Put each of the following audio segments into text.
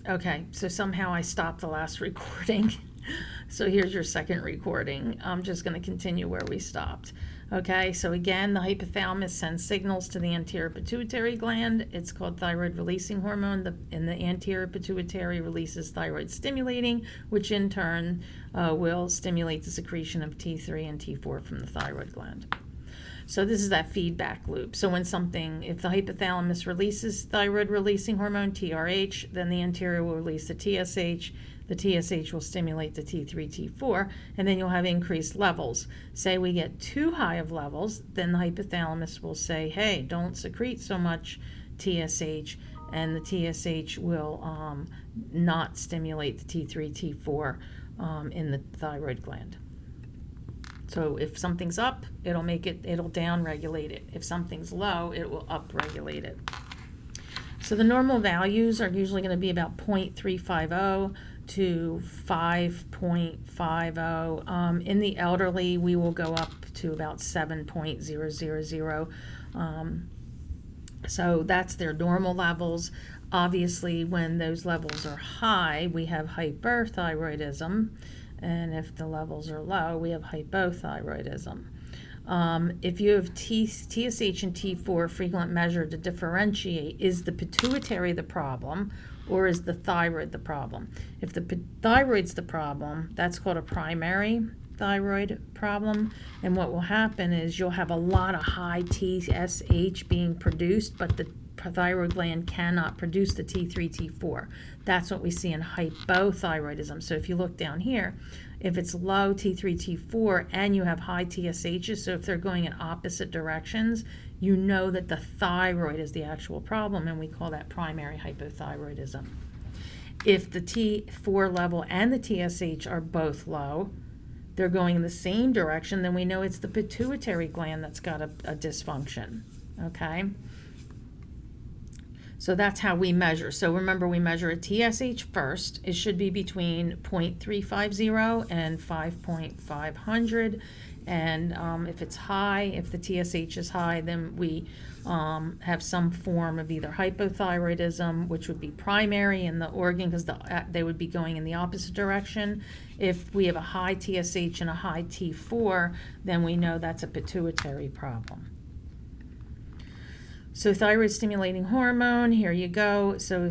Okay, so somehow I stopped the last recording. So here's your second recording. I'm just going to continue where we stopped. Okay, so again, the hypothalamus sends signals to the anterior pituitary gland. It's called thyroid releasing hormone, and the anterior pituitary releases thyroid stimulating, which in turn will stimulate the secretion of T3 and T4 from the thyroid gland. So this is that feedback loop. So when if the hypothalamus releases thyroid releasing hormone, TRH, then the anterior will release the TSH. The TSH will stimulate the T3, T4, and then you'll have increased levels. Say we get too high of levels, then the hypothalamus will say, hey, don't secrete so much TSH, and the TSH will not stimulate the T3, T4 in the thyroid gland. So if something's up, it'll down-regulate it. If something's low, it will up-regulate it. So the normal values are usually going to be about 0.350 to 5.50. In the elderly, we will go up to about 7.000. So that's their normal levels. Obviously, when those levels are high, we have hyperthyroidism. And if the levels are low, we have hypothyroidism. If you have TSH and T4 frequent measure to differentiate, is the pituitary the problem or is the thyroid the problem? If the thyroid's the problem, that's called a primary thyroid problem. And what will happen is you'll have a lot of high TSH being produced, but the thyroid gland cannot produce the T3, T4. That's what we see in hypothyroidism. So if you look down here, if it's low T3, T4 and you have high TSHs, so if they're going in opposite directions, you know that the thyroid is the actual problem, and we call that primary hypothyroidism. If the T4 level and the TSH are both low, they're going in the same direction, then we know it's the pituitary gland that's got a dysfunction, okay? So that's how we measure. So remember, we measure a TSH first. It should be between 0.350 and 5.500. And if it's high, if the TSH is high, then we have some form of either hypothyroidism, which would be primary in the organ because they would be going in the opposite direction. If we have a high TSH and a high T4, then we know that's a pituitary problem. So thyroid stimulating hormone, here you go. So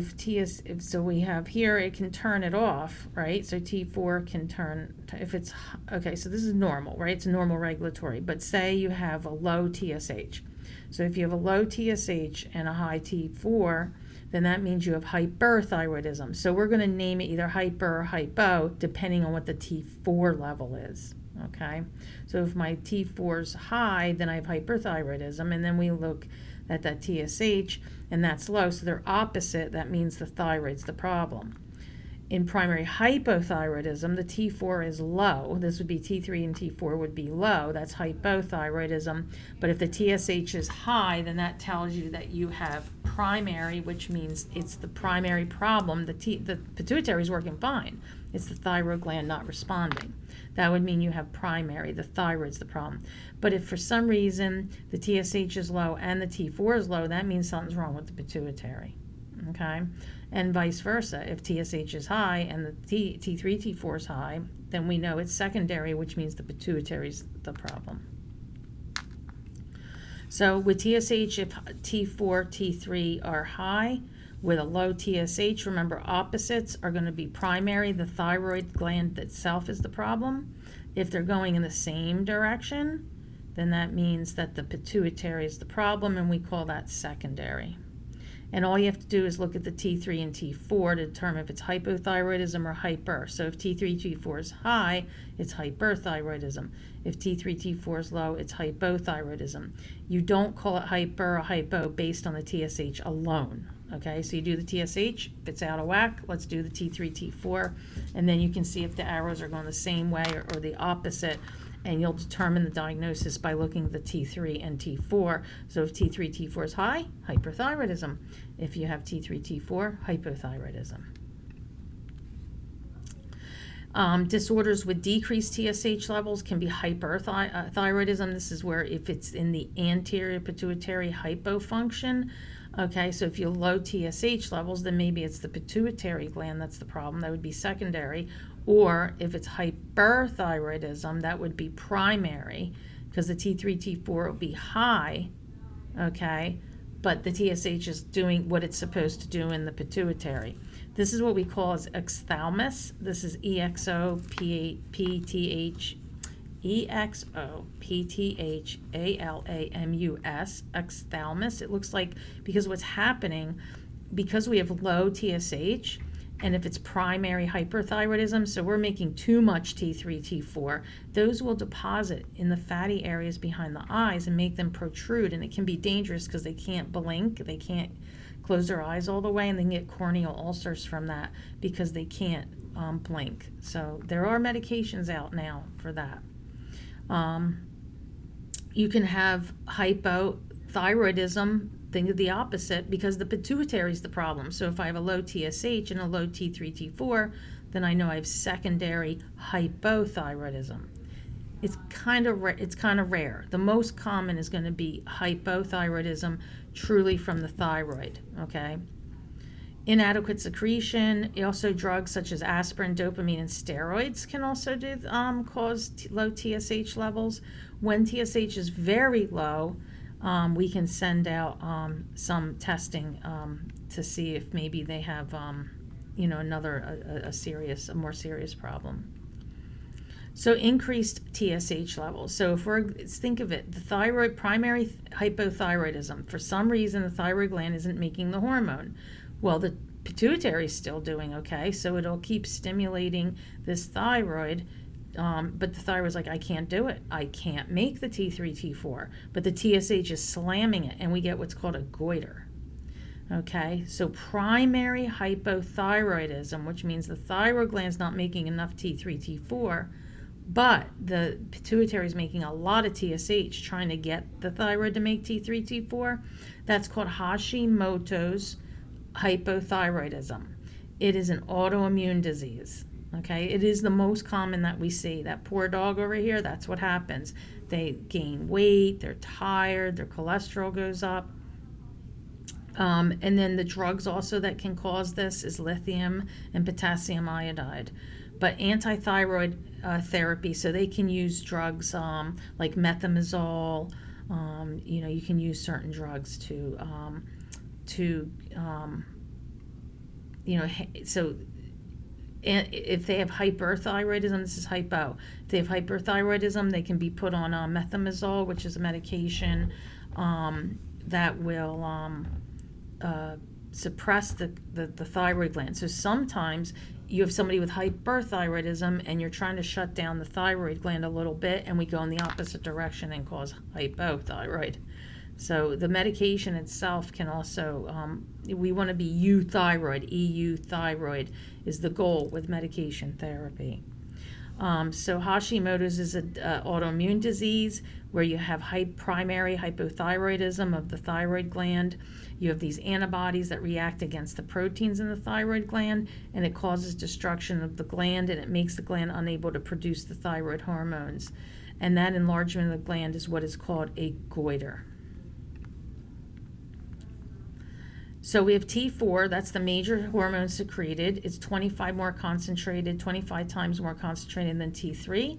so we have here, it can turn it off, right? So T4 can turn, if it's, okay, so this is normal, right? It's normal regulatory, but say you have a low TSH. So if you have a low TSH and a high T4, then that means you have hyperthyroidism. So we're going to name it either hyper or hypo, depending on what the T4 level is, okay? So if my T4 is high, then I have hyperthyroidism, and then we look at that TSH, and that's low, so they're opposite. That means the thyroid's the problem. In primary hypothyroidism, the T4 is low. This would be T3 and T4 would be low. That's hypothyroidism. But if the TSH is high, then that tells you that you have primary, which means it's the primary problem. The pituitary is working fine. It's the thyroid gland not responding. That would mean you have primary. The thyroid's the problem. But if for some reason the TSH is low and the T4 is low, that means something's wrong with the pituitary. Okay? And vice versa. If TSH is high and the T3, T4 is high, then we know it's secondary, which means the pituitary's the problem. So with TSH, if T4, T3 are high, with a low TSH, remember opposites are going to be primary. The thyroid gland itself is the problem. If they're going in the same direction, then that means that the pituitary is the problem, and we call that secondary. And all you have to do is look at the T3 and T4 to determine if it's hypothyroidism or hyper. So if T3, T4 is high, it's hyperthyroidism. If T3, T4 is low, it's hypothyroidism. You don't call it hyper or hypo based on the TSH alone. Okay, so you do the TSH, if it's out of whack, let's do the T3, T4, and then you can see if the arrows are going the same way or the opposite, and you'll determine the diagnosis by looking at the T3 and T4. So if T3, T4 is high, hyperthyroidism. If you have T3, T4, hypothyroidism. Disorders with decreased TSH levels can be hyperthyroidism. This is where if it's in the anterior pituitary hypofunction, Okay, so if you have low TSH levels, then maybe it's the pituitary gland that's the problem. That would be secondary. Or if it's hyperthyroidism, that would be primary, because the T3, T4 will be high, okay, but the TSH is doing what it's supposed to do in the pituitary. This is what we call as exophthalmos. This is EXOPTHALAMUS, exophthalmos. It looks like, because what's happening, because we have low TSH, and if it's primary hyperthyroidism, so we're making too much T3, T4, those will deposit in the fatty areas behind the eyes and make them protrude, and it can be dangerous because they can't blink, they can't close their eyes all the way, and they can get corneal ulcers from that because they can't blink. So there are medications out now for that. You can have hypothyroidism, think of the opposite, because the pituitary is the problem. So if I have a low TSH and a low T3, T4, then I know I have secondary hypothyroidism. It's kind of rare. The most common is going to be hypothyroidism, truly from the thyroid. Okay. Inadequate secretion. Also, drugs such as aspirin, dopamine, and steroids can also cause low TSH levels. When TSH is very low, we can send out some testing to see if maybe they have, a more serious problem. So increased TSH levels. So think of it, the thyroid, primary hypothyroidism. For some reason, the thyroid gland isn't making the hormone. Well, the pituitary is still doing okay, so it'll keep stimulating this thyroid. But the thyroid's like, I can't do it. I can't make the T3, T4. But the TSH is slamming it, and we get what's called a goiter. Okay, so primary hypothyroidism, which means the thyroid gland's not making enough T3, T4, but the pituitary is making a lot of TSH trying to get the thyroid to make T3, T4. That's called Hashimoto's hypothyroidism. It is an autoimmune disease. Okay, it is the most common that we see. That poor dog over here, that's what happens. They gain weight, they're tired, their cholesterol goes up. And then the drugs also that can cause this is lithium and potassium iodide. But antithyroid therapy, so they can use drugs like methimazole. You can use certain drugs to so. And if they have hyperthyroidism, this is hypo. If they have hyperthyroidism, they can be put on methimazole, which is a medication that will suppress the thyroid gland. So sometimes you have somebody with hyperthyroidism and you're trying to shut down the thyroid gland a little bit, and we go in the opposite direction and cause hypothyroid. So the medication itself can also, we want to be euthyroid. EU-thyroid is the goal with medication therapy. So Hashimoto's is an autoimmune disease where you have primary hypothyroidism of the thyroid gland. You have these antibodies that react against the proteins in the thyroid gland, and it causes destruction of the gland, and it makes the gland unable to produce the thyroid hormones. And that enlargement of the gland is what is called a goiter. So we have T4, that's the major hormone secreted. It's 25 times more concentrated than T3.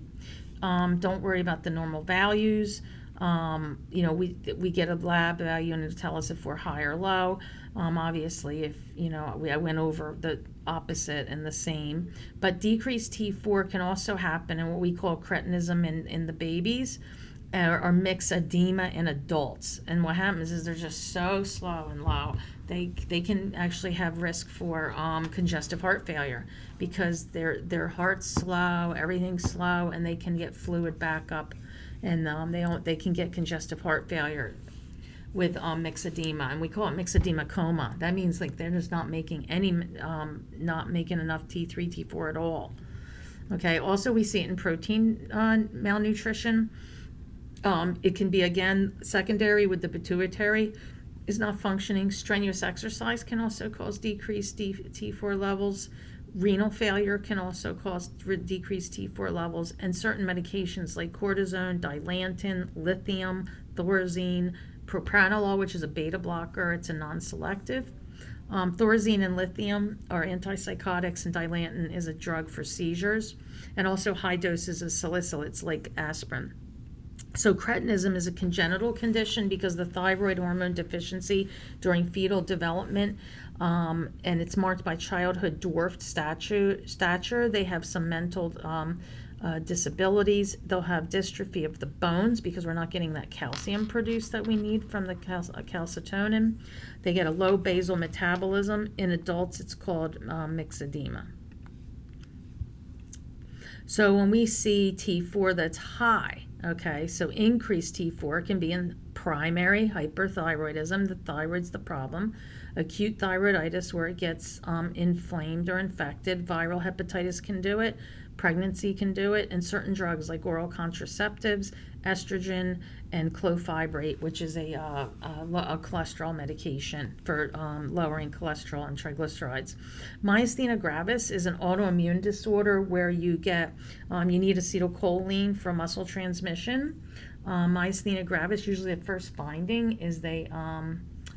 Don't worry about the normal values. We get a lab value and it'll tell us if we're high or low. Obviously, if, I went over the opposite and the same. But decreased T4 can also happen in what we call cretinism in the babies, or mixed edema in adults. And what happens is they're just so slow and low. They can actually have risk for congestive heart failure because their heart's slow, everything's slow, and they can get fluid back up, and they can get congestive heart failure with mixed edema, and we call it mixed edema coma. That means like they're just not making not making enough T3, T4 at all. Okay. Also, we see it in protein malnutrition. It can be, again, secondary with the pituitary is not functioning. Strenuous exercise can also cause decreased T4 levels. Renal failure can also cause decreased T4 levels. And certain medications like cortisone, dilantin, lithium, thorazine, Propranolol, which is a beta blocker, it's a non-selective. Thorazine and lithium are antipsychotics, and Dilantin is a drug for seizures, and also high doses of salicylates like aspirin. So cretinism is a congenital condition because the thyroid hormone deficiency during fetal development, and it's marked by childhood dwarfed stature. They have some mental disabilities. They'll have dystrophy of the bones because we're not getting that calcium produced that we need from the calcitonin. They get a low basal metabolism. In adults, it's called myxedema. So when we see T4 that's high, okay, so increased T4 can be in primary hyperthyroidism, the thyroid's the problem, acute thyroiditis where it gets inflamed or infected, viral hepatitis can do it, pregnancy can do it, and certain drugs like oral contraceptives, estrogen, and clofibrate, which is a cholesterol medication for lowering cholesterol and triglycerides. Myasthenia gravis is an autoimmune disorder where you get, you need acetylcholine for muscle transmission. Myasthenia gravis, usually the first finding is they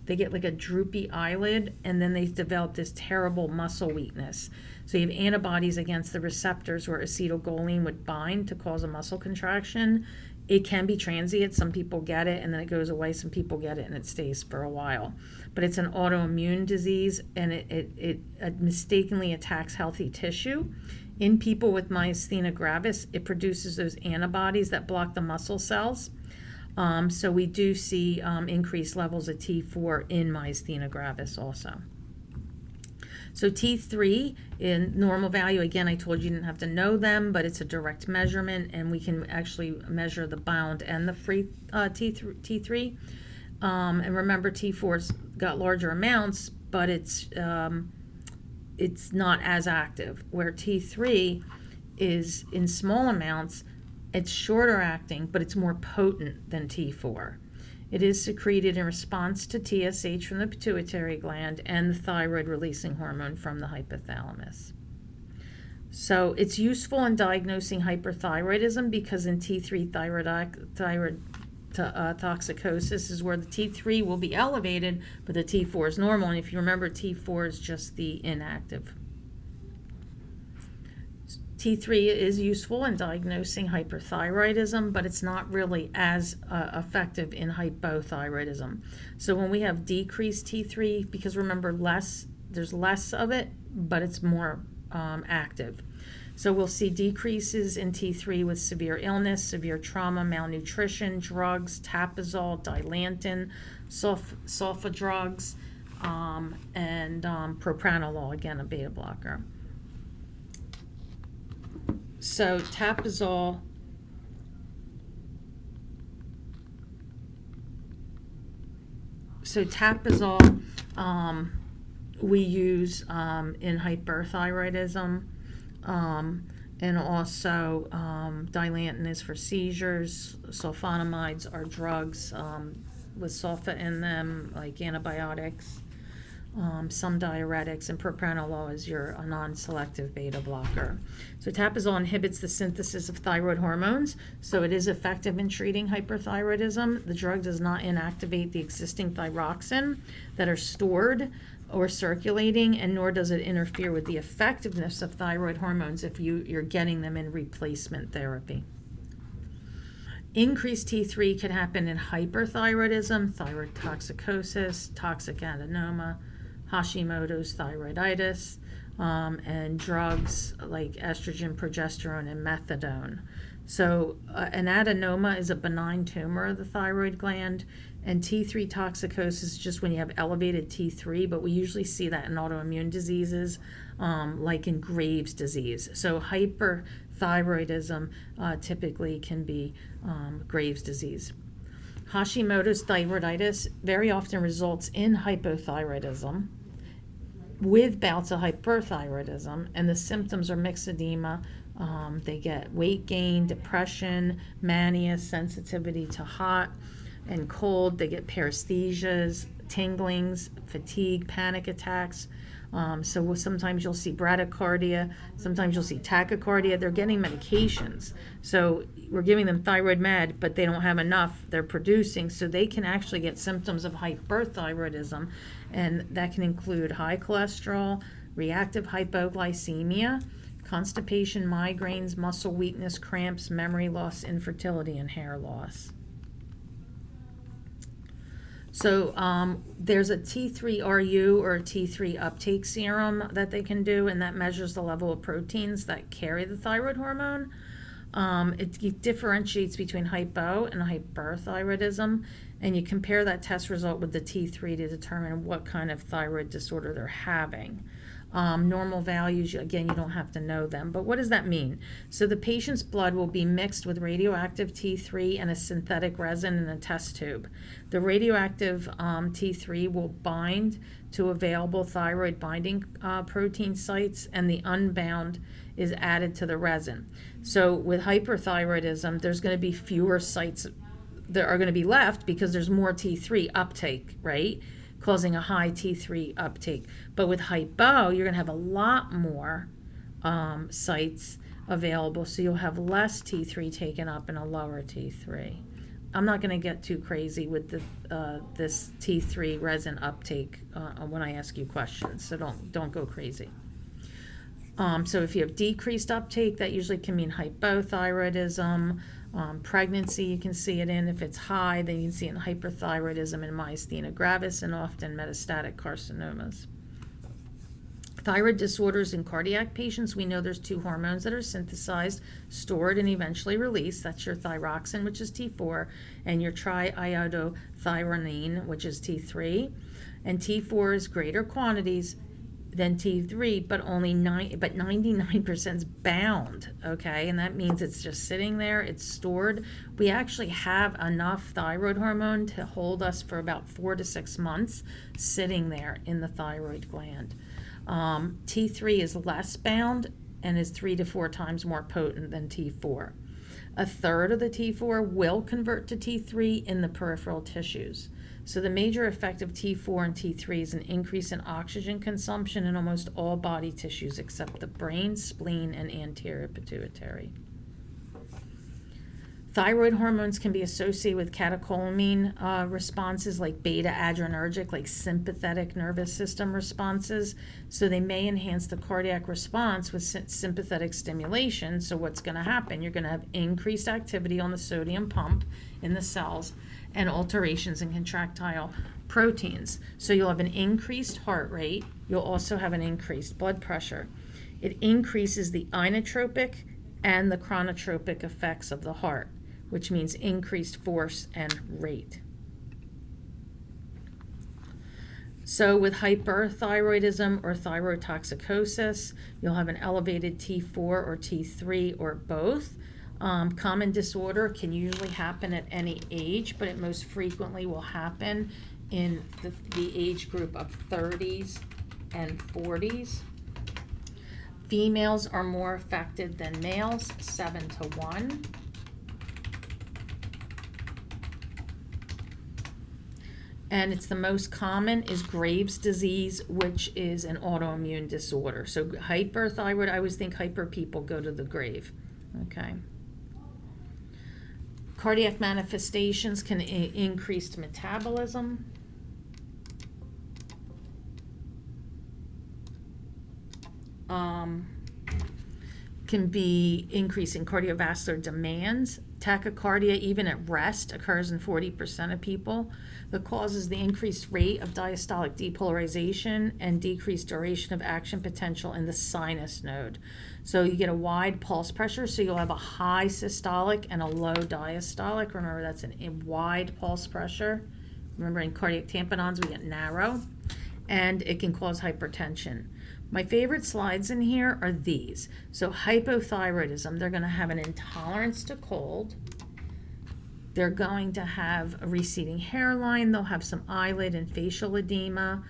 get like a droopy eyelid, and then they develop this terrible muscle weakness. So you have antibodies against the receptors where acetylcholine would bind to cause a muscle contraction. It can be transient. Some people get it and then it goes away. Some people get it and it stays for a while. But it's an autoimmune disease, and it mistakenly attacks healthy tissue. In people with myasthenia gravis, it produces those antibodies that block the muscle cells. So we do see increased levels of T4 in myasthenia gravis also. So T3 in normal value, again, I told you didn't have to know them, but it's a direct measurement, and we can actually measure the bound and the free T3. And remember, T4's got larger amounts, but it's not as active, where T3 is in small amounts. It's shorter acting, but it's more potent than T4. It is secreted in response to TSH from the pituitary gland and the thyroid releasing hormone from the hypothalamus. So it's useful in diagnosing hyperthyroidism because in T3 thyroid toxicosis is where the T3 will be elevated, but the T4 is normal. And if you remember, T4 is just the inactive. T3 is useful in diagnosing hyperthyroidism, but it's not really as effective in hypothyroidism. So when we have decreased T3, because remember, there's less of it, but it's more active. So we'll see decreases in T3 with severe illness, severe trauma, malnutrition, drugs, tapazole, Dilantin, sulfa drugs, and propranolol, again, a beta blocker. So tapazole, we use in hyperthyroidism, and also Dilantin is for seizures. Sulfonamides are drugs with sulfa in them, like antibiotics. Some diuretics, and propranolol is your non-selective beta blocker. So tapazole inhibits the synthesis of thyroid hormones, so it is effective in treating hyperthyroidism. The drug does not inactivate the existing thyroxine that are stored or circulating, and nor does it interfere with the effectiveness of thyroid hormones if you're getting them in replacement therapy. Increased T3 can happen in hyperthyroidism, thyroid toxicosis, toxic adenoma, Hashimoto's thyroiditis, and drugs like estrogen, progesterone, and methadone. So an adenoma is a benign tumor of the thyroid gland, and T3 toxicosis is just when you have elevated T3, but we usually see that in autoimmune diseases like in Graves' disease. So hyperthyroidism typically can be Graves' disease. Hashimoto's thyroiditis very often results in hypothyroidism with bouts of hyperthyroidism, and the symptoms are myxedema. They get weight gain, depression, mania, sensitivity to hot and cold. They get paresthesias, tinglings, fatigue, panic attacks, So sometimes you'll see bradycardia, sometimes you'll see tachycardia. They're getting medications. So we're giving them thyroid med, but they don't have enough. They're producing, so they can actually get symptoms of hyperthyroidism, and that can include high cholesterol, reactive hypoglycemia, constipation, migraines, muscle weakness, cramps, memory loss, infertility, and hair loss. So there's a T3RU or a T3 uptake serum that they can do, and that measures the level of proteins that carry the thyroid hormone. It differentiates between hypo and hyperthyroidism, and you compare that test result with the T3 to determine what kind of thyroid disorder they're having. Normal values, again, you don't have to know them. But what does that mean? So the patient's blood will be mixed with radioactive T3 and a synthetic resin in a test tube. The radioactive T3 will bind to available thyroid binding protein sites, and the unbound is added to the resin. So with hyperthyroidism, there's going to be fewer sites that are going to be left because there's more T3 uptake, right? Causing a high T3 uptake. But with hypo, you're going to have a lot more sites available, so you'll have less T3 taken up and a lower T3. I'm not going to get too crazy with this T3 resin uptake when I ask you questions, so don't go crazy. So if you have decreased uptake, that usually can mean hypothyroidism. Pregnancy, you can see it in. If it's high, then you can see it in hyperthyroidism and myasthenia gravis, and often metastatic carcinomas. Thyroid disorders in cardiac patients, we know there's two hormones that are synthesized, stored, and eventually released. That's your thyroxine, which is T4, and your triiodothyronine, which is T3. And T4 is greater quantities than T3, but 99% is bound, okay? And that means it's just sitting there, it's stored. We actually have enough thyroid hormone to hold us for about 4 to 6 months sitting there in the thyroid gland. T3 is less bound and is 3 to 4 times more potent than T4. A third of the T4 will convert to T3 in the peripheral tissues. So the major effect of T4 and T3 is an increase in oxygen consumption in almost all body tissues except the brain, spleen, and anterior pituitary. Thyroid hormones can be associated with catecholamine responses like beta adrenergic, like sympathetic nervous system responses. So they may enhance the cardiac response with sympathetic stimulation. So what's going to happen? You're going to have increased activity on the sodium pump in the cells and alterations in contractile proteins. So you'll have an increased heart rate. You'll also have an increased blood pressure. It increases the inotropic and the chronotropic effects of the heart, which means increased force and rate. So with hyperthyroidism or thyroid toxicosis, you'll have an elevated T4 or T3 or both. Common disorder can usually happen at any age, but it most frequently will happen in the age group of 30s and 40s. Females are more affected than males, 7 to 1. And it's the most common is Graves' disease, which is an autoimmune disorder. So hyperthyroid, I always think hyper people go to the grave. Okay. Cardiac manifestations can increase metabolism. Can be increasing cardiovascular demands. Tachycardia, even at rest, occurs in 40% of people. The cause is the increased rate of diastolic depolarization and decreased duration of action potential in the sinus node. So you get a wide pulse pressure, so you'll have a high systolic and a low diastolic. Remember, that's a wide pulse pressure. Remember, in cardiac tamponades, we get narrow, and it can cause hypertension. My favorite slides in here are these. So hypothyroidism, they're going to have an intolerance to cold. They're going to have a receding hairline. They'll have some eyelid and facial edema,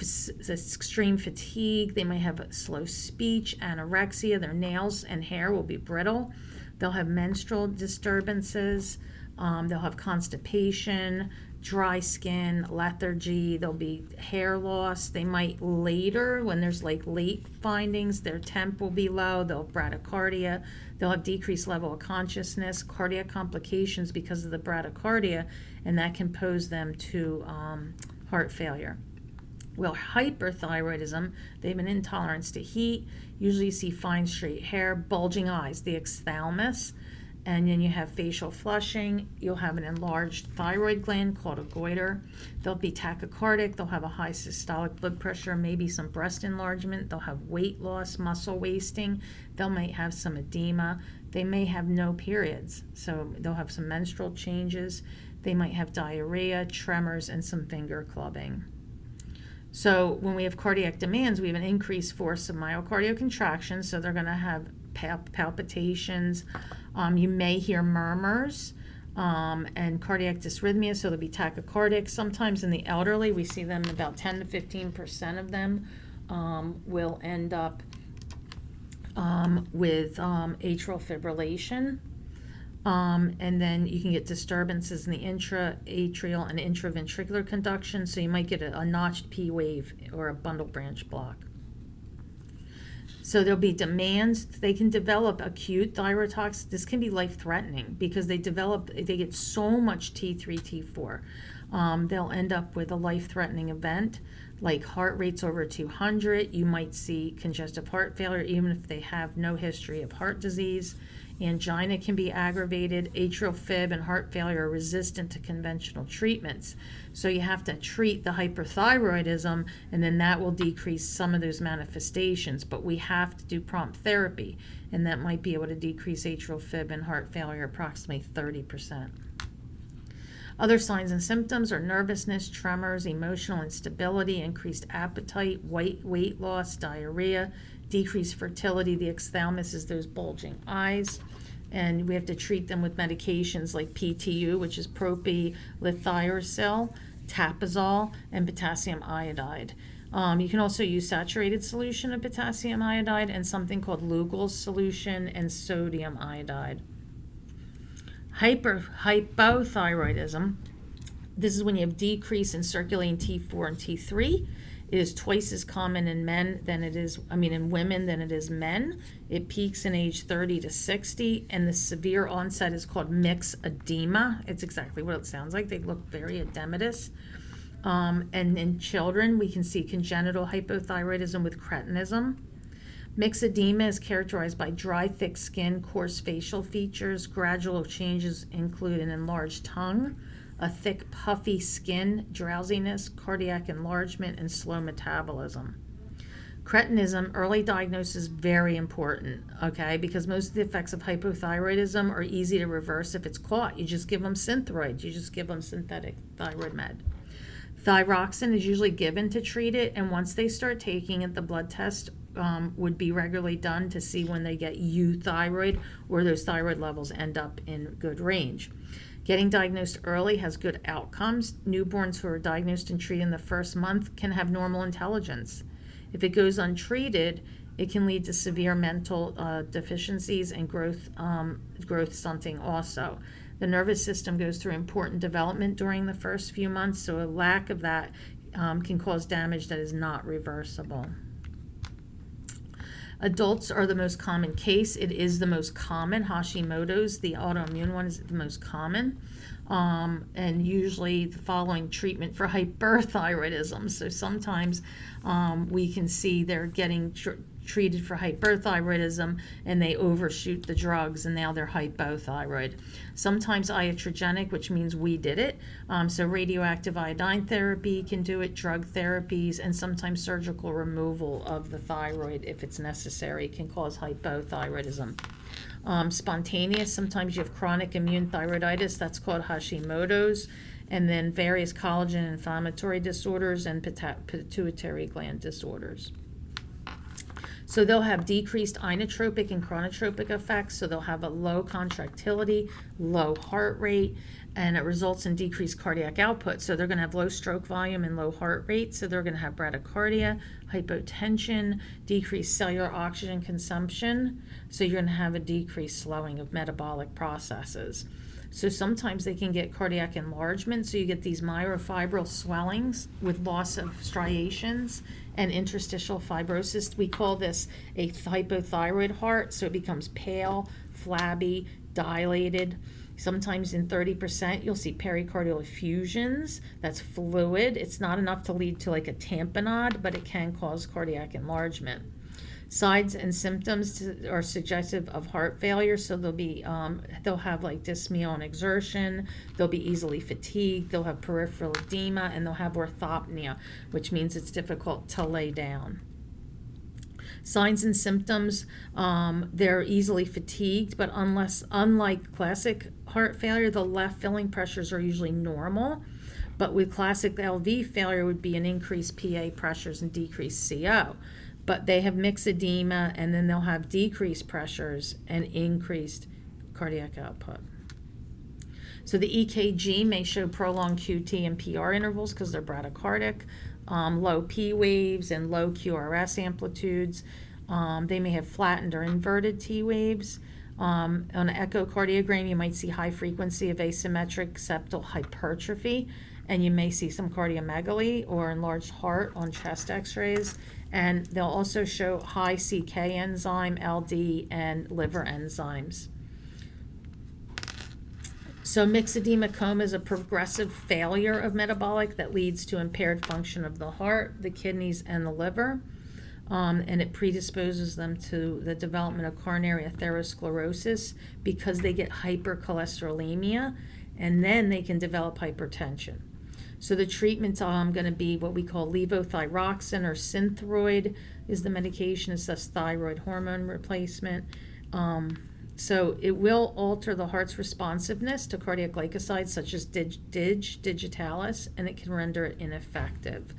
extreme fatigue. They may have slow speech, anorexia. Their nails and hair will be brittle. They'll have menstrual disturbances. They'll have constipation, dry skin, lethargy, there'll be hair loss. They might later, when there's like late findings, their temp will be low, they'll have bradycardia, they'll have decreased level of consciousness, cardiac complications because of the bradycardia, and that can pose them to heart failure. Well, hyperthyroidism, they have an intolerance to heat. Usually you see fine straight hair, bulging eyes, the ophthalmos, and then you have facial flushing. You'll have an enlarged thyroid gland called a goiter. They'll be tachycardic. They'll have a high systolic blood pressure, maybe some breast enlargement. They'll have weight loss, muscle wasting. They might have some edema. They may have no periods, so they'll have some menstrual changes. They might have diarrhea, tremors, and some finger clubbing. So when we have cardiac demands, we have an increased force of myocardial contractions, so they're going to have palpitations. You may hear murmurs and cardiac dysrhythmia, so they'll be tachycardic. Sometimes in the elderly, we see them, about 10 to 15% of them will end up with atrial fibrillation. And then you can get disturbances in the intra-atrial and intraventricular conduction, so you might get a notched P wave or a bundle branch block. So there'll be demands. They can develop acute thyroid tox. This can be life-threatening because they get so much T3, T4. They'll end up with a life-threatening event like heart rates over 200. You might see congestive heart failure even if they have no history of heart disease. Angina can be aggravated. Atrial fib and heart failure are resistant to conventional treatments. So you have to treat the hyperthyroidism, and then that will decrease some of those manifestations. But we have to do prompt therapy, and that might be able to decrease atrial fib and heart failure approximately 30%. Other signs and symptoms are nervousness, tremors, emotional instability, increased appetite, weight loss, diarrhea, decreased fertility. The ophthalmos is those bulging eyes. And we have to treat them with medications like PTU, which is propylithiouracil, tapazole, and potassium iodide. You can also use saturated solution of potassium iodide and something called Lugol's solution and sodium iodide. Hypothyroidism, this is when you have decrease in circulating T4 and T3. It is twice as common in women than it is men. It peaks in age 30 to 60, and the severe onset is called mixed edema. It's exactly what it sounds like. They look very edematous. And in children, we can see congenital hypothyroidism with cretinism. Mixed edema is characterized by dry, thick skin, coarse facial features. Gradual changes include an enlarged tongue, a thick, puffy skin, drowsiness, cardiac enlargement, and slow metabolism. Cretinism, early diagnosis is very important, okay, because most of the effects of hypothyroidism are easy to reverse if it's caught. You just give them Synthroid. You just give them synthetic thyroid med. Thyroxine is usually given to treat it, and once they start taking it, the blood test would be regularly done to see when they get euthyroid or those thyroid levels end up in good range. Getting diagnosed early has good outcomes. Newborns who are diagnosed and treated in the first month can have normal intelligence. If it goes untreated, it can lead to severe mental deficiencies and growth stunting also. The nervous system goes through important development during the first few months, so a lack of that can cause damage that is not reversible. Adults are the most common case. It is the most common. Hashimoto's, the autoimmune one, is the most common. And usually following treatment for hyperthyroidism. So sometimes we can see they're getting treated for hyperthyroidism and they overshoot the drugs and now they're hypothyroid. Sometimes iatrogenic, which means we did it. So radioactive iodine therapy can do it, drug therapies, and sometimes surgical removal of the thyroid if it's necessary can cause hypothyroidism. Spontaneous, sometimes you have chronic immune thyroiditis, that's called Hashimoto's, and then various collagen inflammatory disorders and pituitary gland disorders. So they'll have decreased inotropic and chronotropic effects, so they'll have a low contractility, low heart rate, and it results in decreased cardiac output. So they're going to have low stroke volume and low heart rate, so they're going to have bradycardia, hypotension, decreased cellular oxygen consumption, so you're going to have a decreased slowing of metabolic processes. So sometimes they can get cardiac enlargement, so you get these myofibril swellings with loss of striations and interstitial fibrosis. We call this a hypothyroid heart, so it becomes pale, flabby, dilated. Sometimes in 30%, you'll see pericardial effusions. That's fluid. It's not enough to lead to like a tamponade, but it can cause cardiac enlargement. Signs and symptoms are suggestive of heart failure, so they'll have like dyspnea on exertion, they'll be easily fatigued, they'll have peripheral edema, and they'll have orthopnea, which means it's difficult to lay down. Signs and symptoms, they're easily fatigued, but unlike classic heart failure, the left filling pressures are usually normal. But with classic LV failure would be an increased PA pressures and decreased CO. But they have mixed edema, and then they'll have decreased pressures and increased cardiac output. So the EKG may show prolonged QT and PR intervals because they're bradycardic, low P waves and low QRS amplitudes. They may have flattened or inverted T waves. On an echocardiogram, you might see high frequency of asymmetric septal hypertrophy, and you may see some cardiomegaly or enlarged heart on chest x-rays. And they'll also show high CK enzyme, LD, and liver enzymes. So mixed edema coma is a progressive failure of metabolic that leads to impaired function of the heart, the kidneys, and the liver. And it predisposes them to the development of coronary atherosclerosis because they get hypercholesterolemia, and then they can develop hypertension. So the treatment's going to be what we call levothyroxine, or Synthroid is the medication. It's just thyroid hormone replacement. So it will alter the heart's responsiveness to cardiac glycosides such as digitalis, and it can render it ineffective.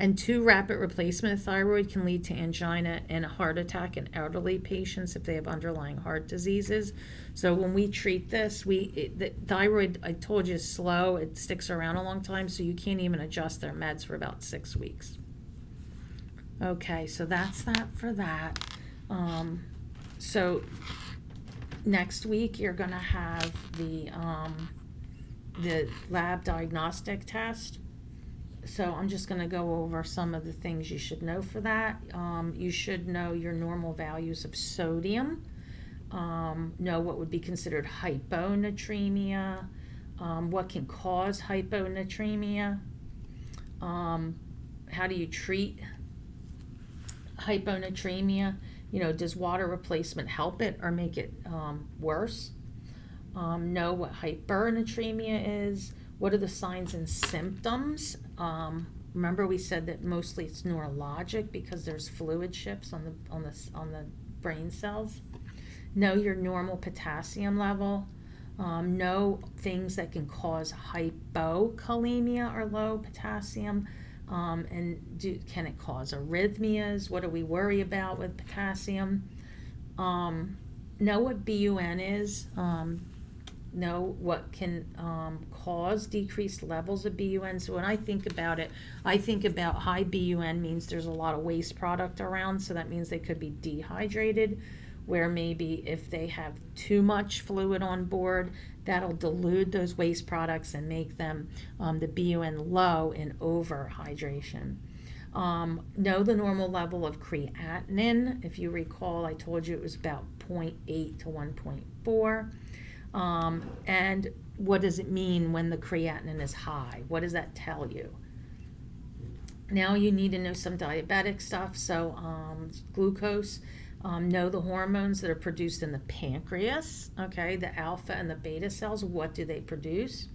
And too rapid replacement of thyroid can lead to angina and a heart attack in elderly patients if they have underlying heart diseases. So when we treat this, the thyroid, I told you, is slow. It sticks around a long time, so you can't even adjust their meds for about 6 weeks. Okay, so that's that for that. So next week you're going to have the lab diagnostic test. So I'm just going to go over some of the things you should know for that. You should know your normal values of sodium, know what would be considered hyponatremia, what can cause hyponatremia, how do you treat hyponatremia? Does water replacement help it or make it worse? Know what hypernatremia is. What are the signs and symptoms? Remember we said that mostly it's neurologic because there's fluid shifts on the brain cells. Know your normal potassium level. Know things that can cause hypokalemia or low potassium. Can it cause arrhythmias? What do we worry about with potassium? Know what BUN is. Know what can cause decreased levels of BUN. So when I think about it, I think about high BUN means there's a lot of waste product around, so that means they could be dehydrated, where maybe if they have too much fluid on board, that'll dilute those waste products and make them the BUN low in overhydration. Know the normal level of creatinine. If you recall, I told you it was about 0.8 to 1.4. And what does it mean when the creatinine is high? What does that tell you? Now you need to know some diabetic stuff. So glucose, know the hormones that are produced in the pancreas, okay, the alpha and the beta cells, what do they produce?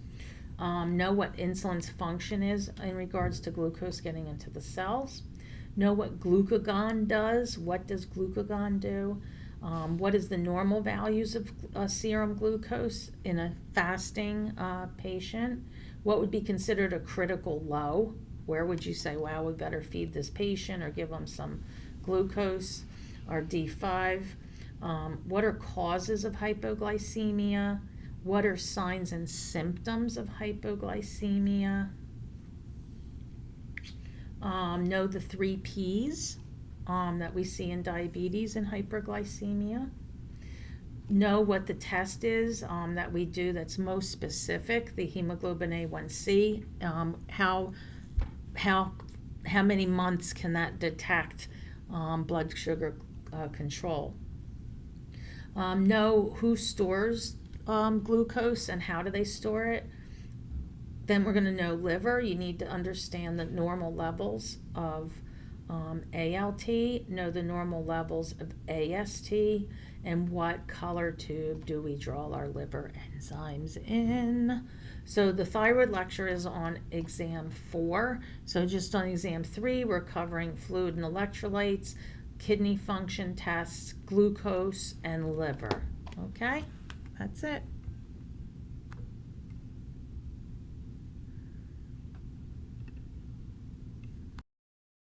Know what insulin's function is in regards to glucose getting into the cells. Know what glucagon does. What does glucagon do? What is the normal values of serum glucose in a fasting patient? What would be considered a critical low? Where would you say, wow, we better feed this patient or give them some glucose or D5? What are causes of hypoglycemia? What are signs and symptoms of hypoglycemia? Know the 3 Ps that we see in diabetes and hyperglycemia. know what the test is that we do that's most specific, the hemoglobin A1C. How many months can that detect blood sugar control? Know who stores glucose and how do they store it. Then we're going to know liver. You need to understand the normal levels of ALT, know the normal levels of AST, and what color tube do we draw our liver enzymes in. So the thyroid lecture is on exam 4. So just on exam 3, we're covering fluid and electrolytes, kidney function tests, glucose, and liver. Okay, that's it.